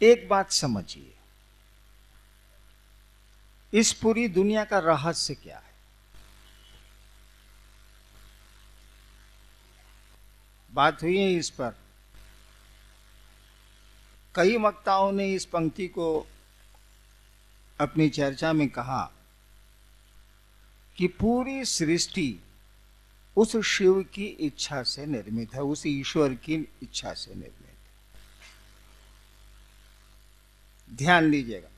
एक बात समझिए, इस पूरी दुनिया का रहस्य क्या है? बात हुई है इस पर। कई वक्ताओं ने इस पंक्ति को अपनी चर्चा में कहा कि पूरी सृष्टि उस शिव की इच्छा से निर्मित है, उस ईश्वर की इच्छा से निर्मित है। ध्यान दीजिएगा,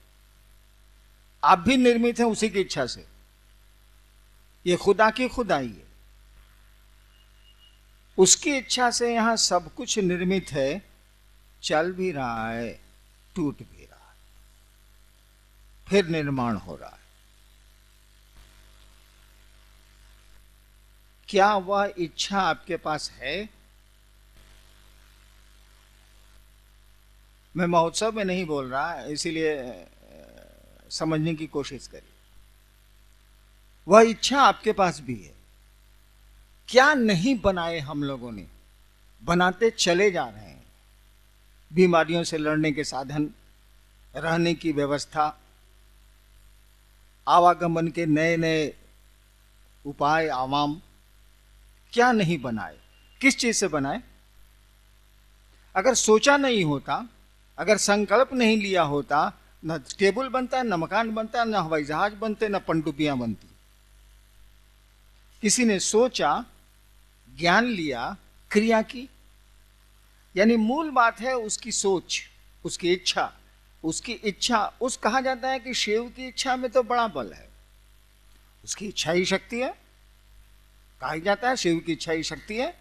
आप भी निर्मित हैं उसी की इच्छा से। ये खुदा की खुदाई है, उसकी इच्छा से यहां सब कुछ निर्मित है, चल भी रहा है, टूट भी रहा है, फिर निर्माण हो रहा है। क्या वह इच्छा आपके पास है? मैं महोत्सव में नहीं बोल रहा, इसीलिए समझने की कोशिश करिए। वह इच्छा आपके पास भी है। क्या नहीं बनाए हम लोगों ने, बनाते चले जा रहे हैं। बीमारियों से लड़ने के साधन, रहने की व्यवस्था, आवागमन के नए नए उपाय, आवाम, क्या नहीं बनाए? किस चीज से बनाए? अगर सोचा नहीं होता, अगर संकल्प नहीं लिया होता, न टेबल बनता, न मकान बनता, न हवाई जहाज बनते, न पनडुब्बियां बनती। किसी ने सोचा, ज्ञान लिया, क्रिया की। यानी मूल बात है उसकी सोच, उसकी इच्छा। उसकी इच्छा, उस कहा जाता है कि शिव की इच्छा में तो बड़ा बल है, उसकी इच्छा ही शक्ति है। कहा जाता है शिव की इच्छा ही शक्ति है।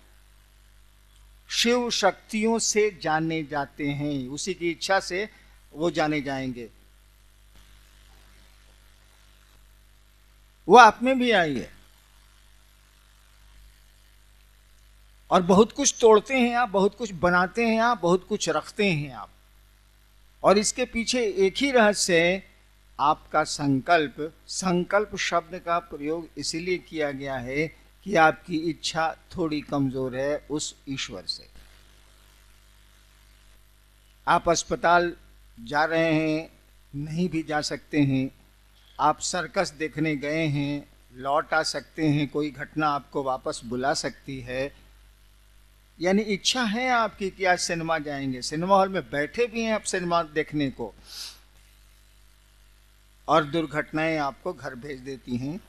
शिव शक्तियों से जाने जाते हैं, उसी की इच्छा से वो जाने जाएंगे। वो आप में भी आई है। और बहुत कुछ तोड़ते हैं आप, बहुत कुछ बनाते हैं आप, बहुत कुछ रखते हैं आप। और इसके पीछे एक ही रहस्य है, आपका संकल्प। संकल्प शब्द का प्रयोग इसीलिए किया गया है कि आपकी इच्छा थोड़ी कमजोर है उस ईश्वर से। आप अस्पताल जा रहे हैं, नहीं भी जा सकते हैं। आप सर्कस देखने गए हैं, लौट आ सकते हैं। कोई घटना आपको वापस बुला सकती है। यानी इच्छा है आपकी कि आज सिनेमा जाएंगे, सिनेमा हॉल में बैठे भी हैं आप सिनेमा देखने को, और दुर्घटनाएं आपको घर भेज देती हैं,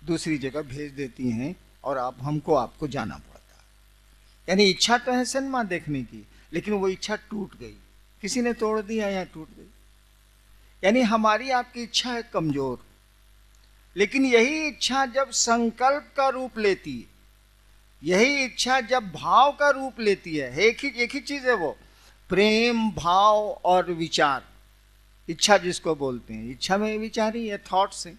दूसरी जगह भेज देती हैं, और आपको जाना पड़ता है। यानी इच्छा तो है सिनेमा देखने की, लेकिन वो इच्छा टूट गई, किसी ने तोड़ दिया या टूट गई। यानी हमारी आपकी इच्छा है कमजोर। लेकिन यही इच्छा जब संकल्प का रूप लेती है, यही इच्छा जब भाव का रूप लेती है, एक ही चीज है वो, प्रेम, भाव और विचार। इच्छा जिसको बोलते हैं, इच्छा में विचार ही है, थॉट्स है।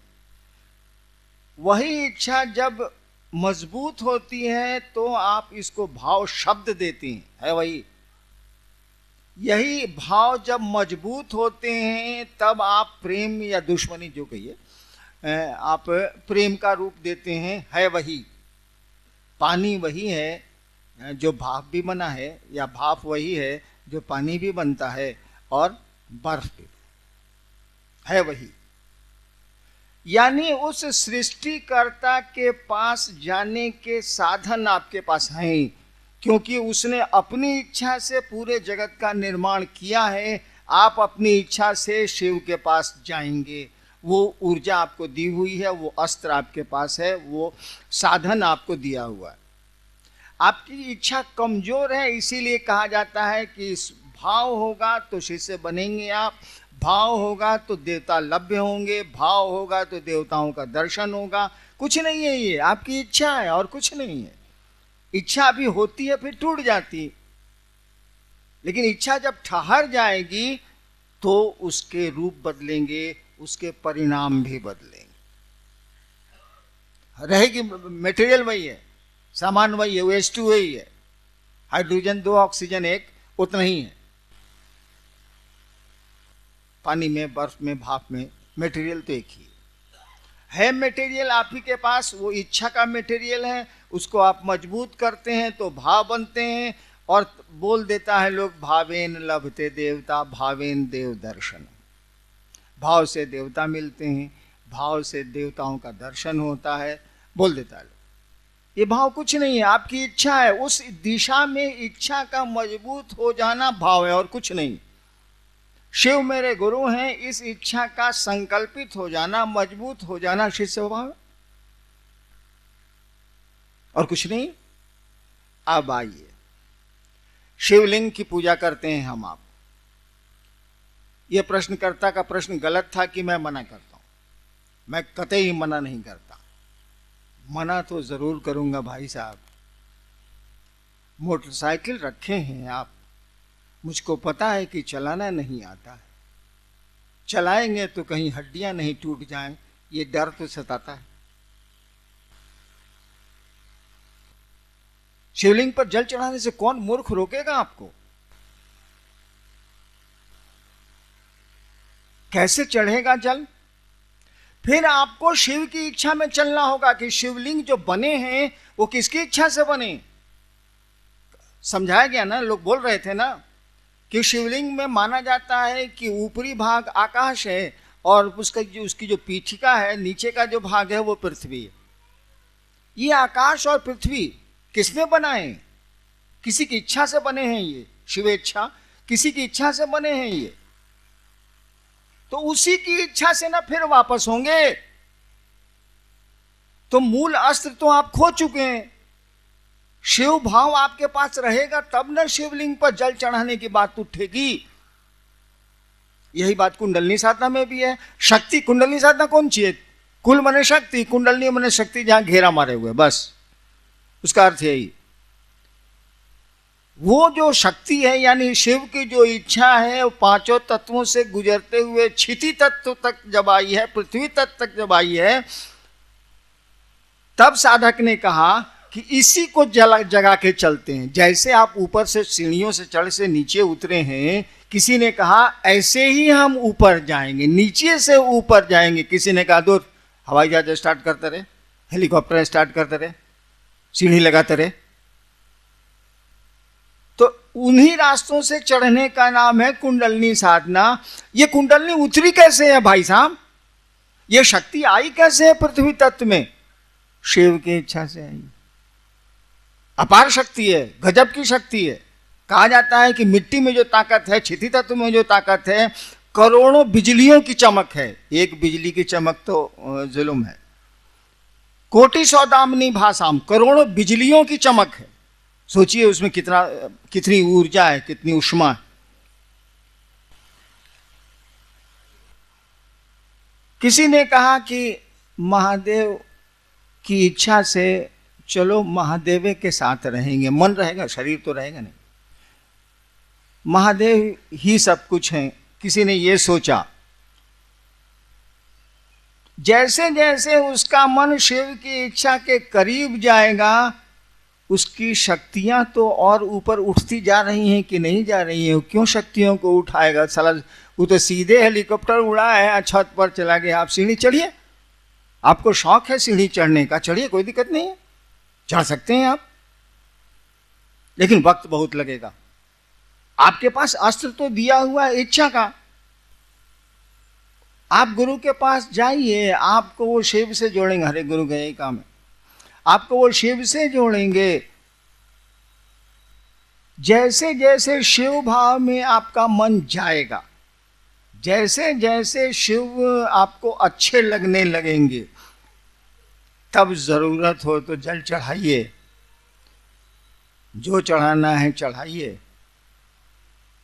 वही इच्छा जब मजबूत होती है तो आप इसको भाव शब्द देती हैं, है वही। यही भाव जब मजबूत होते हैं तब आप प्रेम या दुश्मनी जो कहिए, आप प्रेम का रूप देते हैं, है वही। पानी वही है जो भाप भी बना है, या भाप वही है जो पानी भी बनता है, और बर्फ भी है वही। यानी उस सृष्टिकर्ता के पास जाने के साधन आपके पास हैं, क्योंकि उसने अपनी इच्छा से पूरे जगत का निर्माण किया है। आप अपनी इच्छा से शिव के पास जाएंगे। वो ऊर्जा आपको दी हुई है, वो अस्त्र आपके पास है, वो साधन आपको दिया हुआ है। आपकी इच्छा कमजोर है, इसीलिए कहा जाता है कि इस भाव होगा तो शिष्य बनेंगे आप, भाव होगा तो देवता लभ्य होंगे, भाव होगा तो देवताओं का दर्शन होगा। कुछ नहीं है, ये आपकी इच्छा है और कुछ नहीं है। इच्छा अभी होती है फिर टूट जाती, लेकिन इच्छा जब ठहर जाएगी तो उसके रूप बदलेंगे, उसके परिणाम भी बदलेंगे। रहेगी मटेरियल वही है, सामान वही है, वेस्ट वही है, हाइड्रोजन 2 ऑक्सीजन 1, उतना ही है। पानी में, बर्फ में, भाप में, मटेरियल तो एक ही है। मटेरियल आप ही के पास, वो इच्छा का मटेरियल है। उसको आप मजबूत करते हैं तो भाव बनते हैं, और बोल देता है लोग भावेन लभते देवता भावेन देव दर्शन, भाव से देवता मिलते हैं, भाव से देवताओं का दर्शन होता है, बोल देता है लोग। ये भाव कुछ नहीं है, आपकी इच्छा है, उस दिशा में इच्छा का मजबूत हो जाना भाव है और कुछ नहीं। शिव मेरे गुरु हैं, इस इच्छा का संकल्पित हो जाना, मजबूत हो जाना शिष्य भाव है और कुछ नहीं। अब आइए, शिवलिंग की पूजा करते हैं हम आप। यह प्रश्नकर्ता का प्रश्न गलत था कि मैं मना करता हूं, मैं कतई मना नहीं करता, मना तो जरूर करूंगा भाई साहब। मोटरसाइकिल रखे हैं आप, मुझको पता है कि चलाना नहीं आता है, चलाएंगे तो कहीं हड्डियां नहीं टूट जाएं, ये डर तो सताता है। शिवलिंग पर जल चढ़ाने से कौन मूर्ख रोकेगा आपको? कैसे चढ़ेगा जल? फिर आपको शिव की इच्छा में चलना होगा कि शिवलिंग जो बने हैं वो किसकी इच्छा से बने। समझाया गया ना, लोग बोल रहे थे ना कि शिवलिंग में माना जाता है कि ऊपरी भाग आकाश है और उसकी जो पीठिका है, नीचे का जो भाग है वो पृथ्वी है। ये आकाश और पृथ्वी किसने बनाए? किसी की इच्छा से बने हैं, ये शिवेच्छा, किसी की इच्छा से बने हैं ये, तो उसी की इच्छा से ना फिर वापस होंगे। तो मूल अस्त्र तो आप खो चुके हैं। शिव भाव आपके पास रहेगा तब ना शिवलिंग पर जल चढ़ाने की बात उठेगी। यही बात कुंडलनी साधना में भी है। शक्ति, कुंडलनी साधना कौन चाहिए? कुल मने शक्ति, कुंडलनी मने शक्ति जहां घेरा मारे हुए, बस उसका अर्थ यही। वो जो शक्ति है यानी शिव की जो इच्छा है वो पांचों तत्वों से गुजरते हुए क्षिति तत्व तक जब आई है, पृथ्वी तत्व तक जब आई है, तब साधक ने कहा कि इसी को जगा के चलते हैं। जैसे आप ऊपर से सीढ़ियों से चढ़ से नीचे उतरे हैं, किसी ने कहा ऐसे ही हम ऊपर जाएंगे, नीचे से ऊपर जाएंगे। किसी ने कहा दूर हवाई जहाज स्टार्ट करते रहे, हेलीकॉप्टर स्टार्ट करते रहे, सीढ़ी लगाते रहे। तो उन्हीं रास्तों से चढ़ने का नाम है कुंडलनी साधना। ये कुंडलनी उतरी कैसे है भाई साहब? ये शक्ति आई कैसे है पृथ्वी तत्व में? शिव की इच्छा से आई। अपार शक्ति है, गजब की शक्ति है। कहा जाता है कि मिट्टी में जो ताकत है, क्षिति तत्व में जो ताकत है, करोड़ों बिजलियों की चमक है। एक बिजली की चमक तो जुल्म है। कोटि सौदामिनी भाषाम, करोड़ों बिजलियों की चमक है। सोचिए उसमें कितनी ऊर्जा है, कितनी ऊष्मा है। किसी ने कहा कि महादेव की इच्छा से चलो महादेव के साथ रहेंगे, मन रहेगा, शरीर तो रहेगा नहीं, महादेव ही सब कुछ है। किसी ने ये सोचा। जैसे जैसे उसका मन शिव की इच्छा के करीब जाएगा, उसकी शक्तियां तो और ऊपर उठती जा रही हैं कि नहीं जा रही हैं? क्यों शक्तियों को उठाएगा साला? वो तो सीधे हेलीकॉप्टर उड़ा है, छत पर चला गया। आप सीढ़ी चढ़िए, आपको शौक है सीढ़ी चढ़ने का, चढ़िए, कोई दिक्कत नहीं है, चढ़ सकते हैं आप, लेकिन वक्त बहुत लगेगा। आपके पास अस्त्र तो दिया हुआ है इच्छा का। आप गुरु के पास जाइए, आपको वो शिव से जोड़ेंगे। हरे गुरु का यही काम है, आपको वो शिव से जोड़ेंगे। जैसे जैसे शिव भाव में आपका मन जाएगा, जैसे जैसे शिव आपको अच्छे लगने लगेंगे, तब जरूरत हो तो जल चढ़ाइए, जो चढ़ाना है चढ़ाइए।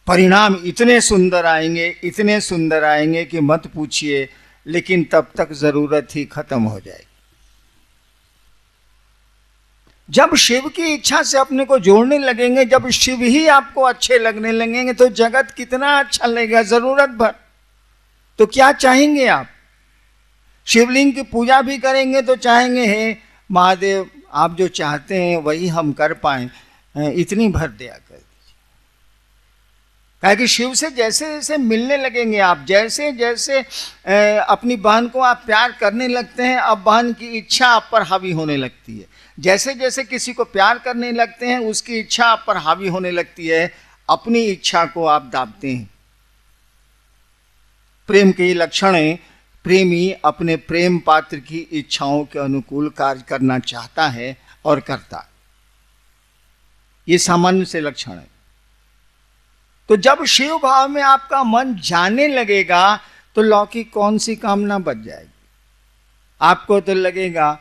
परिणाम इतने सुंदर आएंगे, इतने सुंदर आएंगे कि मत पूछिए, लेकिन तब तक जरूरत ही खत्म हो जाएगी। जब शिव की इच्छा से अपने को जोड़ने लगेंगे, जब शिव ही आपको अच्छे लगने लगेंगे, तो जगत कितना अच्छा लगेगा जरूरत भर। तो क्या चाहेंगे आप? शिवलिंग की पूजा भी करेंगे तो चाहेंगे हे महादेव आप जो चाहते हैं वही हम कर पाए, इतनी भर दया कर दीजिए। कहे कि शिव से जैसे जैसे मिलने लगेंगे आप, जैसे जैसे अपनी बहन को आप प्यार करने लगते हैं, अब बहन की इच्छा आप पर हावी होने लगती है। जैसे जैसे किसी को प्यार करने लगते हैं, उसकी इच्छा आप पर हावी होने लगती है, अपनी इच्छा को आप दाबते हैं। प्रेम के लक्षण है, प्रेमी अपने प्रेम पात्र की इच्छाओं के अनुकूल कार्य करना चाहता है और करता है। ये सामान्य से लक्षण है। तो जब शिव भाव में आपका मन जाने लगेगा तो लौकिक कौन सी कामना बच जाएगी। आपको तो लगेगा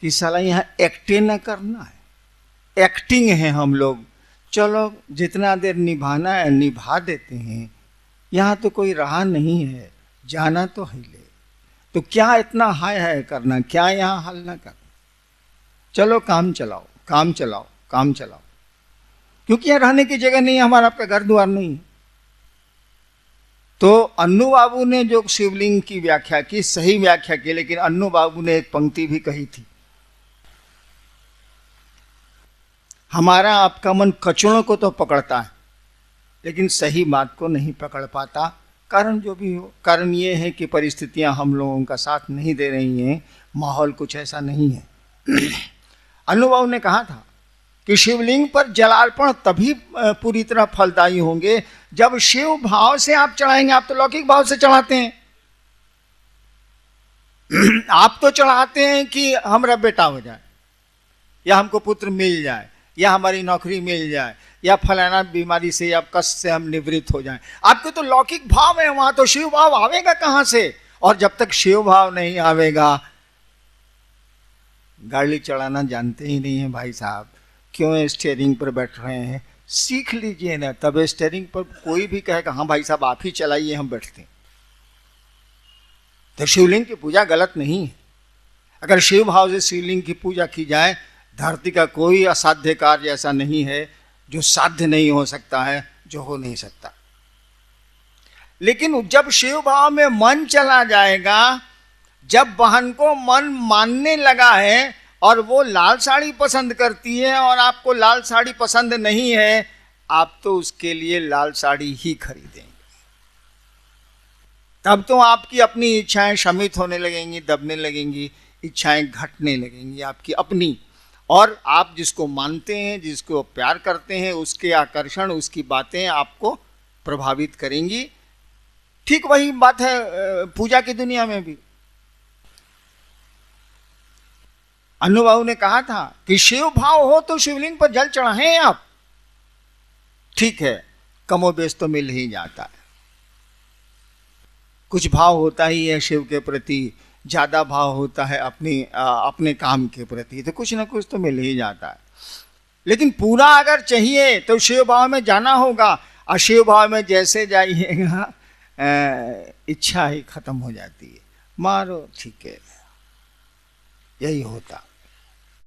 कि साला यहां एक्टिंग न करना है, एक्टिंग है हम लोग, चलो जितना देर निभाना है निभा देते हैं, यहां तो कोई रहा नहीं है, जाना तो है ले, तो क्या इतना हाय हाय करना, क्या यहां हल्ला करना, चलो काम चलाओ काम चलाओ काम चलाओ, क्योंकि यहां रहने की जगह नहीं है, हमारा आपका घर द्वार नहीं है। तो अन्नू बाबू ने जो शिवलिंग की व्याख्या की, सही व्याख्या की, लेकिन अन्नू बाबू ने एक पंक्ति भी कही थी, हमारा आपका मन कचड़ों को तो पकड़ता है लेकिन सही बात को नहीं पकड़ पाता। कारण जो भी हो, कारण ये है कि परिस्थितियां हम लोगों का साथ नहीं दे रही हैं, माहौल कुछ ऐसा नहीं है। अन्नू बाबू ने कहा था कि शिवलिंग पर जलार्पण तभी पूरी तरह फलदायी होंगे जब शिव भाव से आप चढ़ाएंगे। आप तो लौकिक भाव से चढ़ाते हैं, आप तो चढ़ाते हैं कि हमारा बेटा हो जाए, या हमको पुत्र मिल जाए, या हमारी नौकरी मिल जाए, या फलाना बीमारी से या कष्ट से हम निवृत्त हो जाएं। आपके तो लौकिक भाव है, वहां तो शिव भाव आवेगा कहां से। और जब तक शिव भाव नहीं आवेगा, गाड़ी चलाना जानते ही नहीं है भाई साहब, क्यों स्टीयरिंग पर बैठ रहे हैं, सीख लीजिए ना, तब स्टीयरिंग पर कोई भी कहेगा हाँ भाई साहब आप ही चलाइए, हम बैठते हैं। तो शिवलिंग की पूजा गलत नहीं है। अगर शिव भाव से शिवलिंग की पूजा की जाए, धरती का कोई असाध्य कार्य ऐसा नहीं है जो साध्य नहीं हो सकता है, जो हो नहीं सकता। लेकिन जब शिव भाव में मन चला जाएगा, जब बहन को मन मानने लगा है और वो लाल साड़ी पसंद करती है और आपको लाल साड़ी पसंद नहीं है, आप तो उसके लिए लाल साड़ी ही खरीदेंगे। तब तो आपकी अपनी इच्छाएं शमित होने लगेंगी, दबने लगेंगी, इच्छाएं घटने लगेंगी आपकी अपनी। और आप जिसको मानते हैं, जिसको प्यार करते हैं, उसके आकर्षण, उसकी बातें आपको प्रभावित करेंगी। ठीक वही बात है पूजा की दुनिया में भी। अन्नू बाबू ने कहा था कि शिव भाव हो तो शिवलिंग पर जल चढ़ाएं आप, ठीक है, कमोबेश तो मिल ही जाता है। कुछ भाव होता ही है शिव के प्रति, ज्यादा भाव होता है अपने काम के प्रति, तो कुछ ना कुछ तो मिल ही जाता है। लेकिन पूरा अगर चाहिए तो शिव भाव में जाना होगा, और शिव भाव में जैसे जाइएगा इच्छा ही खत्म हो जाती है, मारो ठीक है, यही होता।